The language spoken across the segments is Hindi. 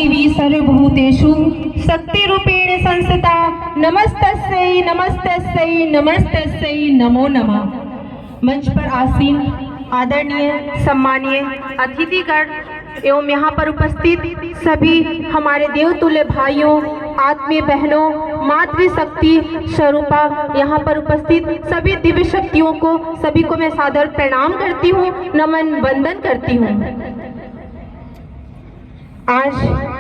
देवी सर्वभूतेषु शक्तिरूपेण संस्थिता नमस्तस्यै नमस्तस्यै नमस्तस्यै नमो नमः। मंच पर आसीन आदरणीय सम्मानीय अतिथिगण एवं यहाँ पर उपस्थित सभी हमारे देवतुल्य भाइयों, आत्मीय बहनों, मातृशक्ति स्वरूपा यहाँ पर उपस्थित सभी दिव्य शक्तियों को सभी को मैं सादर प्रणाम करती हूँ, नमन वंदन करती हूँ। आज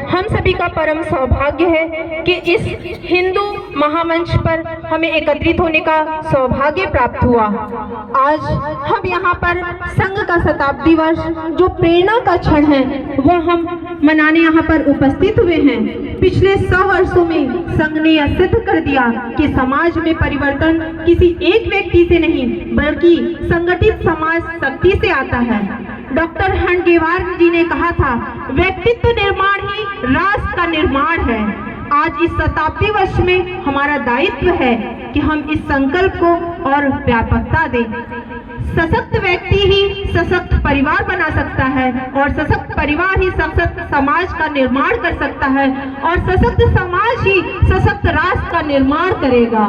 हम सभी का परम सौभाग्य है कि इस हिंदू महामंच पर हमें एकत्रित होने का सौभाग्य प्राप्त हुआ। आज हम यहाँ पर संघ का शताब्दी वर्ष जो प्रेरणा का क्षण है वह हम मनाने यहाँ पर उपस्थित हुए हैं। पिछले 100 वर्षों में संघ ने यह सिद्ध कर दिया कि समाज में परिवर्तन किसी एक व्यक्ति से नहीं बल्कि संगठित समाज शक्ति से आता है। डॉक्टर हंगेवार जी ने कहा था, व्यक्तित्व निर्माण ही राष्ट्र का निर्माण है। आज इस शताब्दी वर्ष में हमारा दायित्व है कि हम इस संकल्प को और व्यापकता दें। सशक्त व्यक्ति ही सशक्त परिवार बना सकता है और सशक्त परिवार ही सशक्त समाज का निर्माण कर सकता है और सशक्त समाज ही सशक्त राष्ट्र का निर्माण करेगा।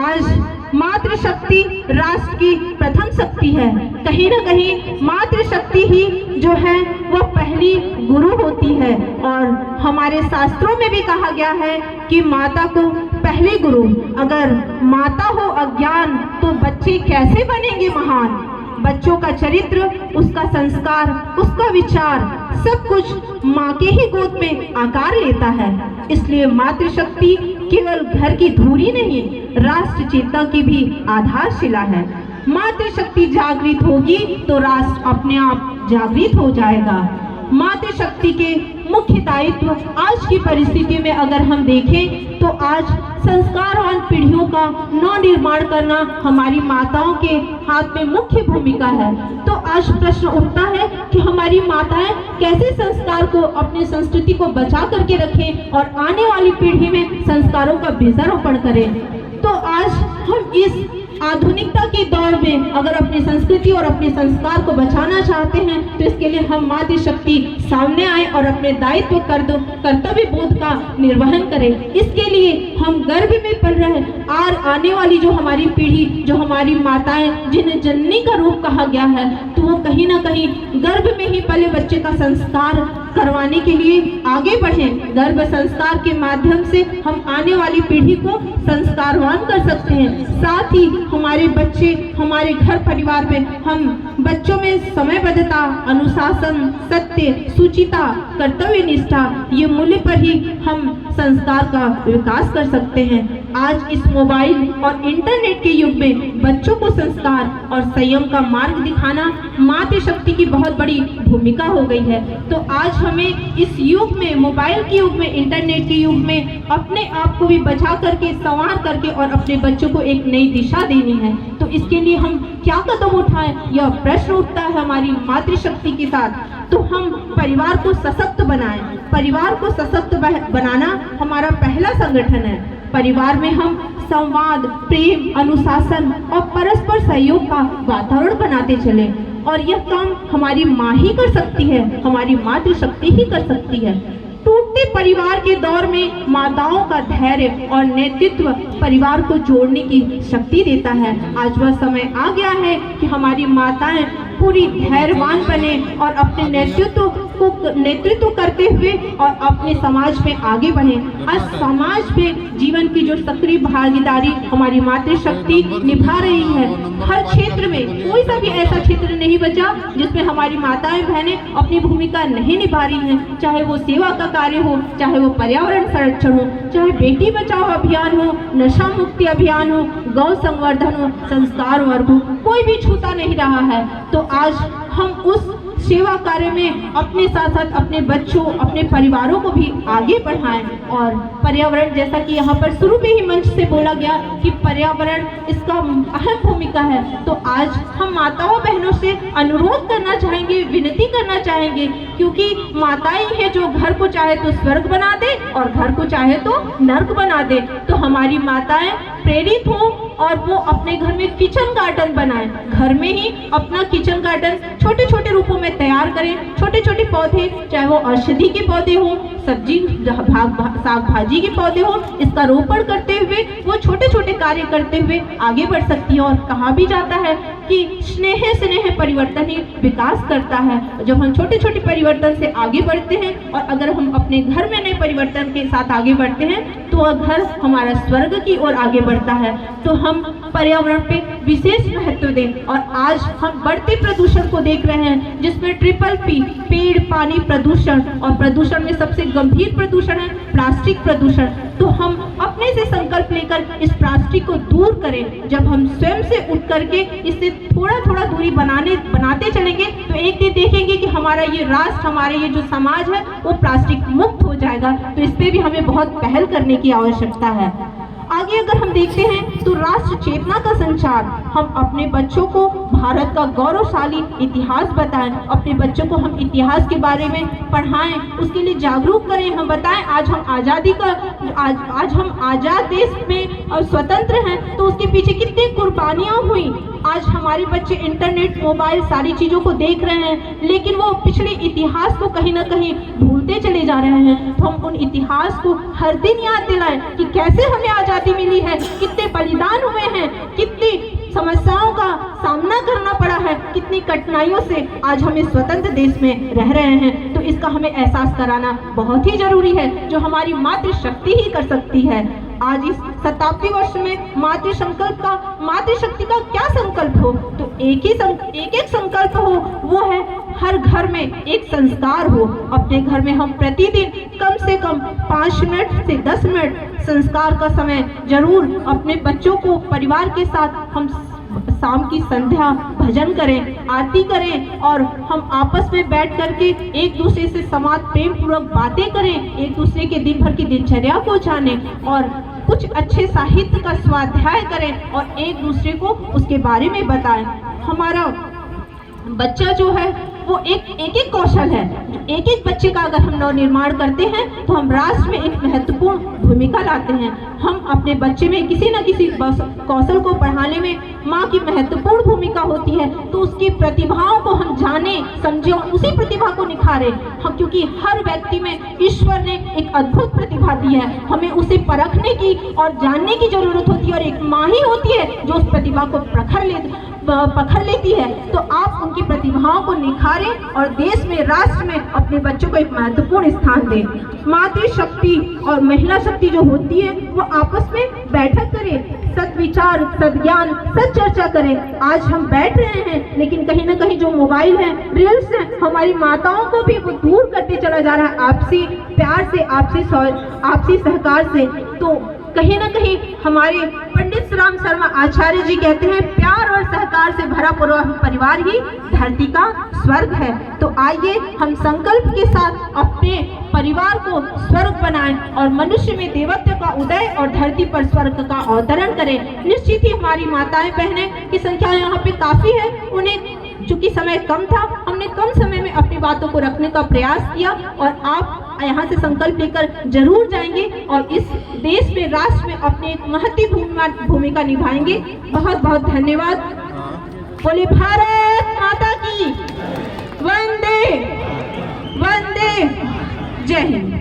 आज मातृशक्ति राष्ट्र की प्रथम शक्ति है। कहीं न कहीं मातृशक्ति ही जो है वह पहली गुरु होती है और हमारे शास्त्रों में भी कहा गया है कि माता को पहली गुरु। अगर माता हो अज्ञान तो बच्चे कैसे बनेंगे महान। बच्चों का चरित्र, उसका संस्कार, उसका विचार सब कुछ माँ के ही गोद में आकार लेता है। इसलिए मातृशक्ति केवल घर की धुरी नहीं, राष्ट्र चेतना की भी आधारशिला है। मातृशक्ति जागृत होगी तो राष्ट्र अपने आप जागृत हो जाएगा। मातृशक्ति के मुख्य दायित्व आज की परिस्थिति में अगर हम देखें तो आज संस्कारवान पीढ़ियों का नव निर्माण करना हमारी माताओं के हाथ में मुख्य भूमिका है। तो आज प्रश्न उठता है कि हमारी माताएं कैसे संस्कार को, अपनी संस्कृति को बचा करके रखें और आने वाली पीढ़ी में संस्कारों का बीजारोपण करें। तो आज हम इस आधुनिकता के दौर में अगर अपनी संस्कृति और अपने संस्कार को बचाना चाहते हैं तो इसके लिए हम मातृशक्ति सामने आए और अपने दायित्व कर्तव्य बोध का निर्वहन करें। इसके लिए हम गर्भ में पल रहे और आने वाली जो हमारी पीढ़ी, जो हमारी माताएं जिन्हें जननी का रूप कहा गया है, तो वो कहीं ना कहीं गर्भ में ही पले बच्चे का संस्कार करवाने के लिए आगे बढ़ें। गर्भ संस्कार के माध्यम से हम आने वाली पीढ़ी को संस्कारवान कर सकते हैं। साथ ही हमारे बच्चे, हमारे घर परिवार में हम बच्चों में समयबद्धता, अनुशासन, सत्य, सुचिता, कर्तव्य निष्ठा ये मूल्य पर ही हम संस्कार का विकास कर सकते हैं। आज इस मोबाइल और इंटरनेट के युग में बच्चों को संस्कार और संयम का मार्ग दिखाना मातृशक्ति की बहुत बड़ी भूमिका हो गई है। तो आज हमें इस युग में, मोबाइल के युग में, इंटरनेट के युग में अपने आप को भी बचा करके, संवार करके और अपने बच्चों को एक नई दिशा देनी है। तो इसके लिए हम क्या कदम उठाएं, यह प्रश्न उठता है हमारी मातृशक्ति के साथ। तो हम परिवार को सशक्त बनाएं। परिवार को सशक्त बनाना हमारा पहला संगठन है। परिवार में हम संवाद, प्रेम, अनुशासन और परस्पर सहयोग का वातावरण बनाते चलें और यह काम हमारी माँ ही कर सकती है, हमारी मातृशक्ति ही कर सकती है। टूटते परिवार के दौर में माताओं का धैर्य और नेतृत्व परिवार को जोड़ने की शक्ति देता है। आज वह समय आ गया है कि हमारी माताएं पूरी धैर्यवान बने और अपने नेतृत्व करते हुए और अपने समाज में आगे बढ़े। आज समाज में जीवन की जो सक्रिय भागीदारी हमारी मातृशक्ति निभा रही है। हर क्षेत्र में कोई सा भी ऐसा क्षेत्र नहीं बचा जिसमें हमारी माताएं बहनें अपनी भूमिका नहीं निभा रही हैं। चाहे वो सेवा का कार्य हो, चाहे वो पर्यावरण संरक्षण हो, चाहे बेटी बचाओ अभियान हो, नशा मुक्ति अभियान हो, गौ संवर्धन हो, संस्कार वर्ग हो, कोई भी छूता नहीं रहा है। तो आज हम उस सेवा कार्य में अपने साथ साथ अपने बच्चों, अपने परिवारों को भी आगे बढ़ाएं और पर्यावरण, जैसा कि यहाँ पर शुरू में ही मंच से बोला गया कि पर्यावरण इसका अहम भूमिका है। तो आज हम माताओं बहनों से अनुरोध करना चाहेंगे, विनती करना चाहेंगे, क्योंकि माताएं हैं जो घर को चाहे तो स्वर्ग बना दे और घर को चाहे तो नर्क बना दे। तो हमारी माताएं प्रेरित हो और वो अपने घर में किचन गार्डन बनाएं, घर में ही अपना किचन गार्डन छोटे छोटे रूपों में हमें तैयार करें। छोटे छोटे पौधे, चाहे वो औषधि के पौधे हों, सब्जी साग भाजी के पौधे हों, इसका रोपण करते हुए वो छोटे छोटे कार्य करते हुए आगे बढ़ सकती है। और कहा भी जाता है कि स्नेह स्नेह परिवर्तन ही विकास करता है। जब हम छोटे छोटे परिवर्तन से आगे बढ़ते हैं और अगर हम अपने घर में नए परिवर्तन के साथ आगे बढ़ते हैं तो वह घर हमारा स्वर्ग की ओर आगे बढ़ता है। तो हम पर्यावरण पे विशेष महत्व दें। और आज हम बढ़ते प्रदूषण को देख रहे हैं, जिसमें ट्रिपल पी, पेड़ पानी प्रदूषण, और प्रदूषण में सबसे गंभीर प्रदूषण है प्लास्टिक प्रदूषण। तो हम अपने से संकल्प लेकर इस प्लास्टिक को दूर करें। जब हम स्वयं से उठ करके इससे थोड़ा थोड़ा दूरी बनाते चलेंगे तो एक दिन देखेंगे कि हमारा ये राष्ट्र, हमारे ये जो समाज है वो प्लास्टिक मुक्त हो जाएगा। तो इस पे भी हमें बहुत पहल करने की आवश्यकता है। आगे अगर हम देखते हैं तो राष्ट्र चेतना का संचार, हम अपने बच्चों को भारत का गौरवशाली इतिहास बताएं, अपने बच्चों को हम इतिहास के बारे में पढ़ाएं, उसके लिए जागरूक करें। हम बताएं आज हम आज़ादी का आज हम आज़ाद देश में और स्वतंत्र हैं तो उसके पीछे कितनी कुर्बानियां हुई। आज हमारे बच्चे इंटरनेट, मोबाइल, सारी चीज़ों को देख रहे हैं, लेकिन वो पिछले इतिहास को कहीं ना कहीं भूलते चले जा रहे हैं। तो हम उन इतिहास को हर दिन याद दिलाएं कि कैसे हमें आज़ादी मिली है, कितने बलिदान हुए हैं, कितनी समस्याओं का सामना करना पड़ा है, कितनी कठिनाइयों से आज हम इस स्वतंत्र देश में रह रहे हैं। तो इसका हमें एहसास कराना बहुत ही जरूरी है, जो हमारी मातृशक्ति ही कर सकती है। आज इस शताब्दी वर्ष में मातृशक्ति का क्या संकल्प हो, तो एक संकल्प हो, वो है हर घर में एक संस्कार हो। अपने घर में हम प्रतिदिन कम से कम 5 मिनट से 10 मिनट संस्कार का समय जरूर अपने बच्चों को परिवार के साथ हम शाम की संध्या भजन करें, आरती करें और हम आपस में बैठ करके एक दूसरे से संवाद प्रेम पूर्वक बातें करें, एक दूसरे के दिन भर की दिनचर्या को जानें और कुछ अच्छे साहित्य का स्वाध्याय करें और एक दूसरे को उसके बारे में बताएं। हमारा बच्चा जो है वो एक कौशल है। एक बच्चे का अगर हम नवनिर्माण करते हैं तो हम राष्ट्र में एक महत्वपूर्ण भूमिका लाते हैं। हम अपने बच्चे में किसी न किसी कौशल को बढ़ाने में माँ की महत्वपूर्ण भूमिका होती है। तो उसकी प्रतिभाओं को हम जाने समझे और उसी प्रतिभा को निखारें हम, क्योंकि हर व्यक्ति में ईश्वर ने एक अद्भुत प्रतिभा दी है। हमें उसे परखने की और जानने की जरूरत होती है और एक माँ ही होती है जो उस प्रतिभा को पकड़ लेती है। तो आप उनकी प्रतिभाओं को निखारें और देश में, राष्ट्र में अपने बच्चों को एक महत्वपूर्ण स्थान दें। मातृशक्ति और महिला शक्ति जो होती है वो आपस में बैठक करें, सद्विचार, सद्ज्ञान, सच्चर्चा करें। आज हम बैठ रहे हैं लेकिन कहीं ना कहीं जो मोबाइल है, रील्स है, हमारी माताओं को भी वो दूर करते चला जा रहा है आपसी प्यार से, आपसी सहकार से। तो कहीं ना कहीं हमारे पंडित राम शर्मा आचार्य जी कहते हैं, प्यार और सहकार से भरा पूरा परिवार ही धरती का स्वर्ग है। तो आइए हम संकल्प के साथ अपने परिवार को स्वर्ग बनाएं और मनुष्य में देवत्व का उदय और धरती पर स्वर्ग का अवतरण करें। निश्चित ही हमारी माताएं बहनें की संख्या यहाँ पे काफी है, उन्हें चूंकि समय कम था, हमने कम समय में अपनी बातों को रखने का प्रयास किया और आप यहाँ से संकल्प लेकर जरूर जाएंगे और इस देश में, राष्ट्र में अपनी एक महत्वपूर्ण भूमिका निभाएंगे। बहुत बहुत धन्यवाद। बोले भारत माता की, वंदे वंदे, जय हिंद।